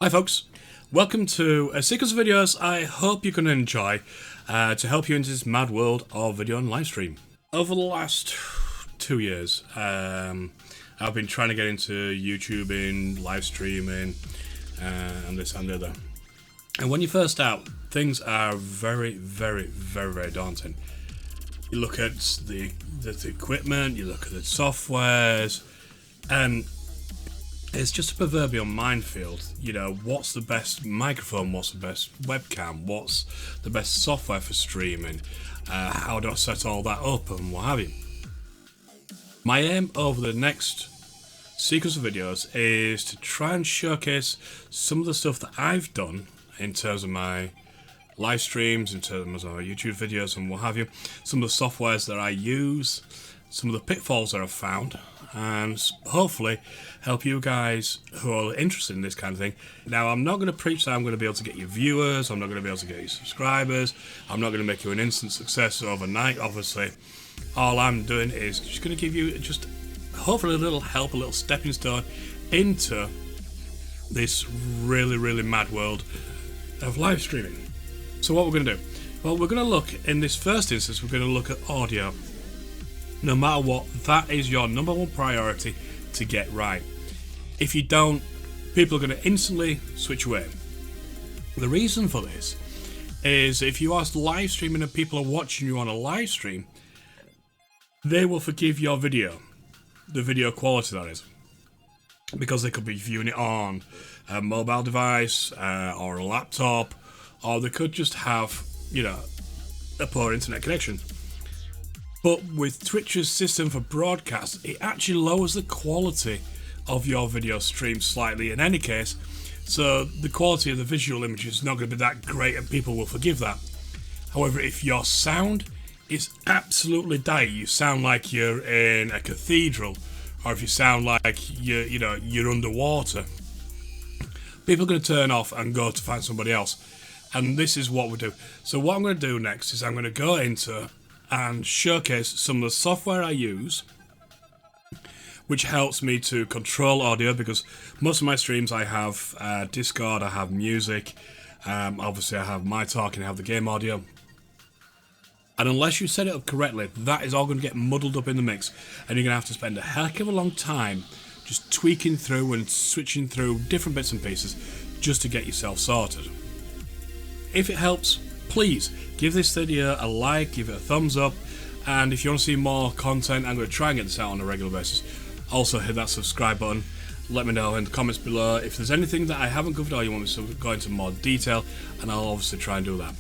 Hi folks, welcome to a sequence of videos I hope you can enjoy to help you into this mad world of video and live stream. Over the last 2 years, I've been trying to get into YouTubing, live streaming, and this and the other. And when you first start, things are very daunting. You look at the equipment, you look at the softwares, and it's just a proverbial minefield. You know, what's the best microphone, what's the best webcam, what's the best software for streaming, how do I set all that up and what have you. My aim over the next sequence of videos is to try and showcase some of the stuff that I've done in terms of my live streams, in terms of my YouTube videos and what have you, some of the softwares that I use, some of the pitfalls that I've found, and hopefully help you guys who are interested in this kind of thing. Now, I'm not going to preach that I'm going to be able to get you viewers, I'm not going to be able to get you subscribers, I'm not going to make you an instant success overnight, obviously. All I'm doing is just going to give you just hopefully a little help, a little stepping stone into this really mad world of live streaming. So what we're going to do? Well, we're going to look, in this first instance, we're going to look at audio. No matter what, that is your number one priority to get right. If you don't, people are going to instantly switch away. The reason for this is if you are live streaming and people are watching you on a live stream, they will forgive your video, the video quality that is, because they could be viewing it on a mobile device or a laptop, or they could just have, you know, a poor internet connection. But with Twitch's system for broadcast, it actually lowers the quality of your video stream slightly in any case, so the quality of the visual image is not going to be that great and people will forgive that. However, if your sound is absolutely dire, you sound like you're in a cathedral, or if you sound like you're underwater, people are going to turn off and go to find somebody else. And this is what we do. So what I'm going to do next is I'm going to go into and showcase some of the software I use, which helps me to control audio, because most of my streams I have Discord, I have music, obviously I have my talking, I have the game audio, and unless you set it up correctly, that is all going to get muddled up in the mix, and you're going to have to spend a heck of a long time just tweaking through and switching through different bits and pieces just to get yourself sorted. If it helps, please give this video a like, give it a thumbs up, and if you want to see more content, I'm going to try and get this out on a regular basis. Also hit that subscribe button. Let me know in the comments below if there's anything that I haven't covered or you want me to go into more detail, and I'll obviously try and do that.